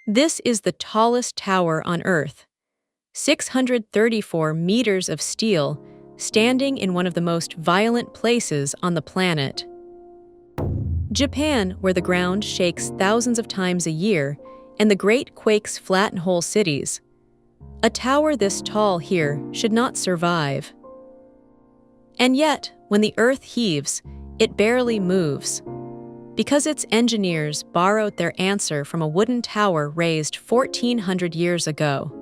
This is the tallest tower on Earth, 634 meters of steel, standing in one of the most violent places on the planet. Japan, where the ground shakes thousands of times a year and the great quakes flatten whole cities. A tower this tall here should not survive. And yet, when the Earth heaves, it barely moves, because its engineers borrowed their answer from a wooden tower raised 1,400 years ago.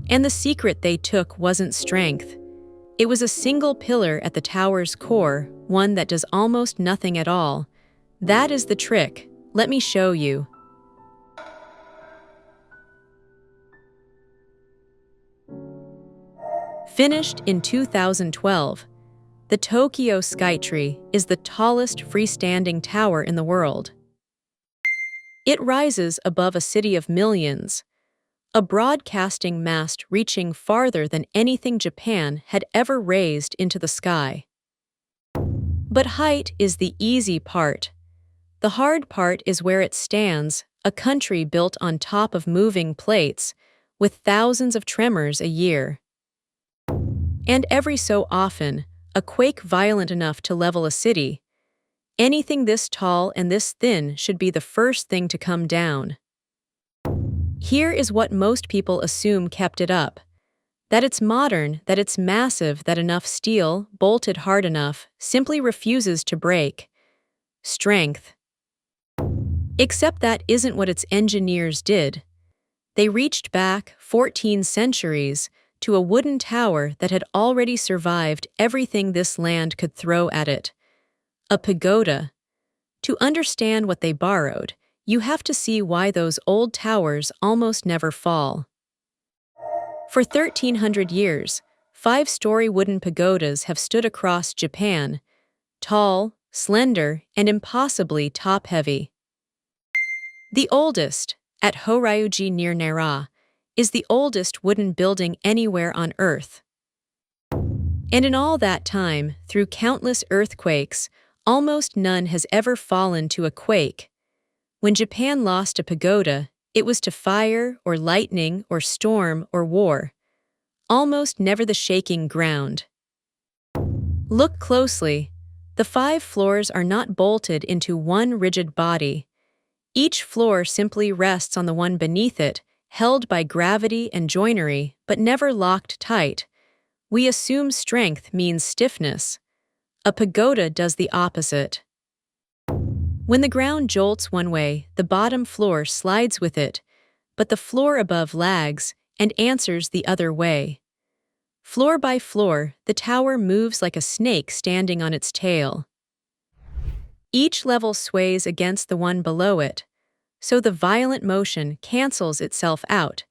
And the secret they took wasn't strength. It was a single pillar at the tower's core, one that does almost nothing at all. That is the trick. Let me show you. Finished in 2012, the Tokyo Skytree is the tallest freestanding tower in the world. It rises above a city of millions, a broadcasting mast reaching farther than anything Japan had ever raised into the sky. But height is the easy part. The hard part is where it stands, a country built on top of moving plates, with thousands of tremors a year. And every so often, a quake violent enough to level a city. Anything this tall and this thin should be the first thing to come down. Here is what most people assume kept it up. That it's modern, that it's massive, that enough steel, bolted hard enough, simply refuses to break. Strength. Except that isn't what its engineers did. They reached back 14 centuries to a wooden tower that had already survived everything this land could throw at it. A pagoda. To understand what they borrowed, you have to see why those old towers almost never fall. For 1,300 years, 5-story wooden pagodas have stood across Japan, tall, slender, and impossibly top-heavy. The oldest, at Horyuji near Nara, is the oldest wooden building anywhere on Earth. And in all that time, through countless earthquakes, almost none has ever fallen to a quake. When Japan lost a pagoda, it was to fire or lightning or storm or war. Almost never the shaking ground. Look closely. The 5 floors are not bolted into one rigid body. Each floor simply rests on the one beneath it, held by gravity and joinery, but never locked tight. We assume strength means stiffness. A pagoda does the opposite. When the ground jolts one way, the bottom floor slides with it, but the floor above lags and answers the other way. Floor by floor, the tower moves like a snake standing on its tail. Each level sways against the one below it, so the violent motion cancels itself out,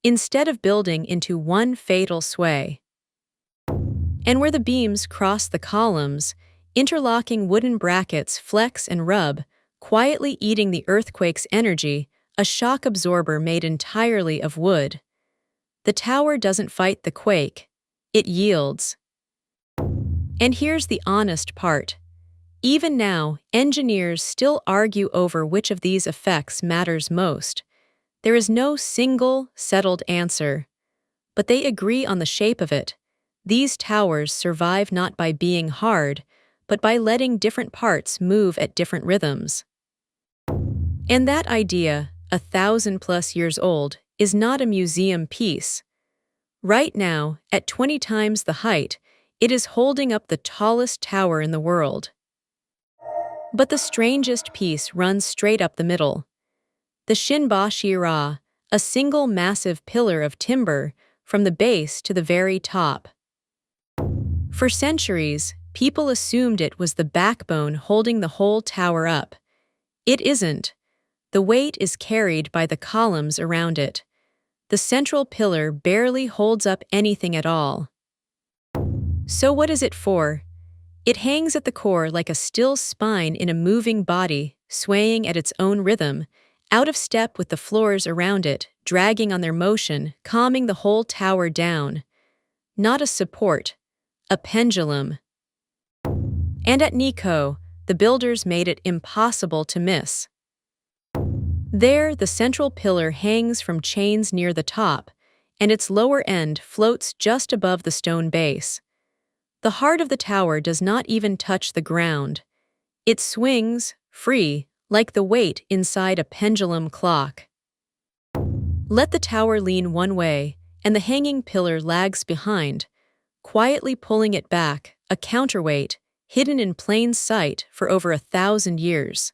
instead of building into one fatal sway. And where the beams cross the columns, interlocking wooden brackets flex and rub, quietly eating the earthquake's energy, a shock absorber made entirely of wood. The tower doesn't fight the quake, it yields. And here's the honest part. Even now, engineers still argue over which of these effects matters most. There is no single, settled answer. But they agree on the shape of it. These towers survive not by being hard, but by letting different parts move at different rhythms. And that idea, 1,000+ years old, is not a museum piece. Right now, at 20 times the height, it is holding up the tallest tower in the world. But the strangest piece runs straight up the middle. The Shinbashi-ra, a single massive pillar of timber from the base to the very top. For centuries, people assumed it was the backbone holding the whole tower up. It isn't. The weight is carried by the columns around it. The central pillar barely holds up anything at all. So what is it for? It hangs at the core like a still spine in a moving body, swaying at its own rhythm, out of step with the floors around it, dragging on their motion, calming the whole tower down. Not a support, a pendulum. And at Nikko, the builders made it impossible to miss. There, the central pillar hangs from chains near the top, and its lower end floats just above the stone base. The heart of the tower does not even touch the ground. It swings, free, like the weight inside a pendulum clock. Let the tower lean one way, and the hanging pillar lags behind, quietly pulling it back, a counterweight, hidden in plain sight for over 1,000 years.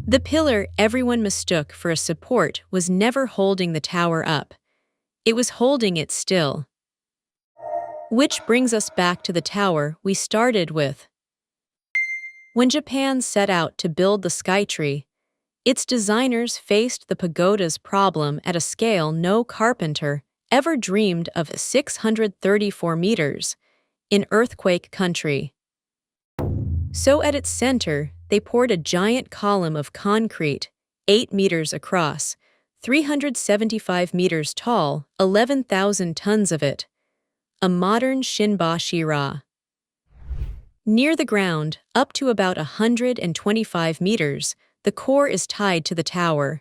The pillar everyone mistook for a support was never holding the tower up. It was holding it still. Which brings us back to the tower we started with. When Japan set out to build the Skytree, its designers faced the pagoda's problem at a scale no carpenter ever dreamed of: 634 meters in earthquake country. So at its center, they poured a giant column of concrete, 8 meters across, 375 meters tall, 11,000 tons of it. A modern Shinba-shira. Near the ground, up to about 125 meters, the core is tied to the tower.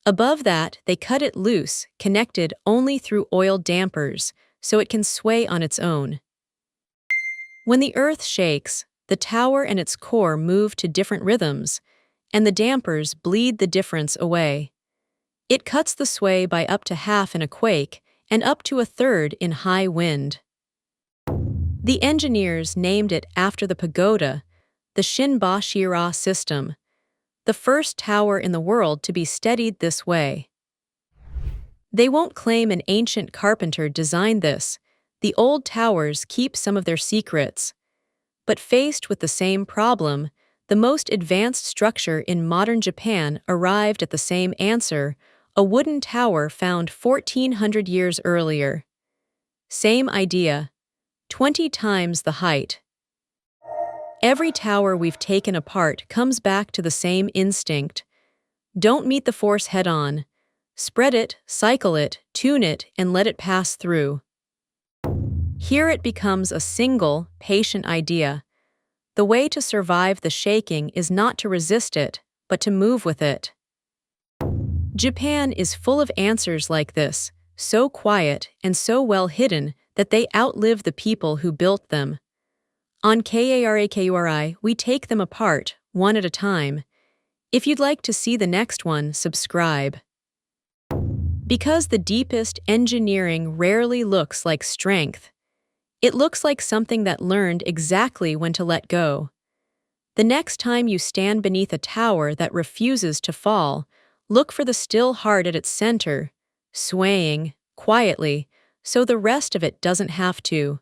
Above that, they cut it loose, connected only through oil dampers, so it can sway on its own. When the earth shakes, the tower and its core move to different rhythms, and the dampers bleed the difference away. It cuts the sway by up to half in a quake and up to a third in high wind. The engineers named it after the pagoda, the Shinba-shira system, the first tower in the world to be steadied this way. They won't claim an ancient carpenter designed this. The old towers keep some of their secrets. But faced with the same problem, the most advanced structure in modern Japan arrived at the same answer: a wooden tower found 1,400 years earlier. Same idea, 20 times the height. Every tower we've taken apart comes back to the same instinct. Don't meet the force head-on. Spread it, cycle it, tune it, and let it pass through. Here it becomes a single, patient idea. The way to survive the shaking is not to resist it, but to move with it. Japan is full of answers like this, so quiet and so well hidden that they outlive the people who built them. On KARAKURI, we take them apart, one at a time. If you'd like to see the next one, subscribe. Because the deepest engineering rarely looks like strength. It looks like something that learned exactly when to let go. The next time you stand beneath a tower that refuses to fall, look for the still heart at its center, swaying, quietly, so the rest of it doesn't have to.